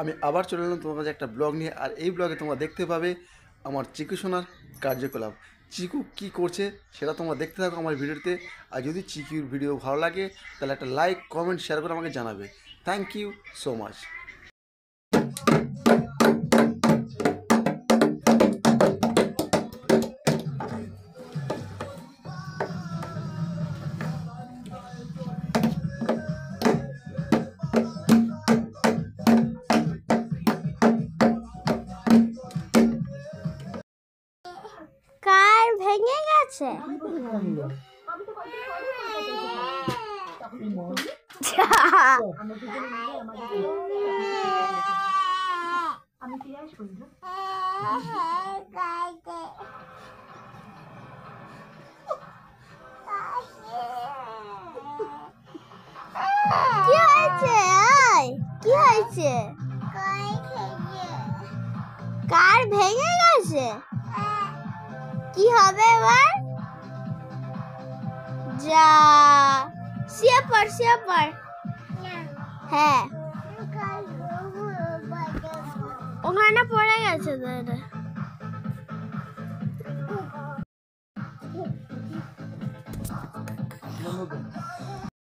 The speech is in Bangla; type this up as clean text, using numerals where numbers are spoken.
আমি আবার চলে এলাম তোমার কাছে একটা ব্লগ নিয়ে। আর এই ব্লগে তোমরা দেখতে পাবে আমার চিকু সোনার কার্যকলাপ। চিকু কি করছে সেটা তোমরা দেখতে থাকো আমার ভিডিওতে। আর যদি চিকুর ভিডিও ভালো লাগে তাহলে একটা লাইক কমেন্ট শেয়ার করে আমাকে জানাবে। Thank you so much. কার ভেঙে গেছে? কি হয়েছে? কি হয়েছে? কার ভেঙে গেছে? কি হবে এবার? যা শুয়ে পড়। হ্যাঁ, ওখানে পড়ে গেছে তো এটা।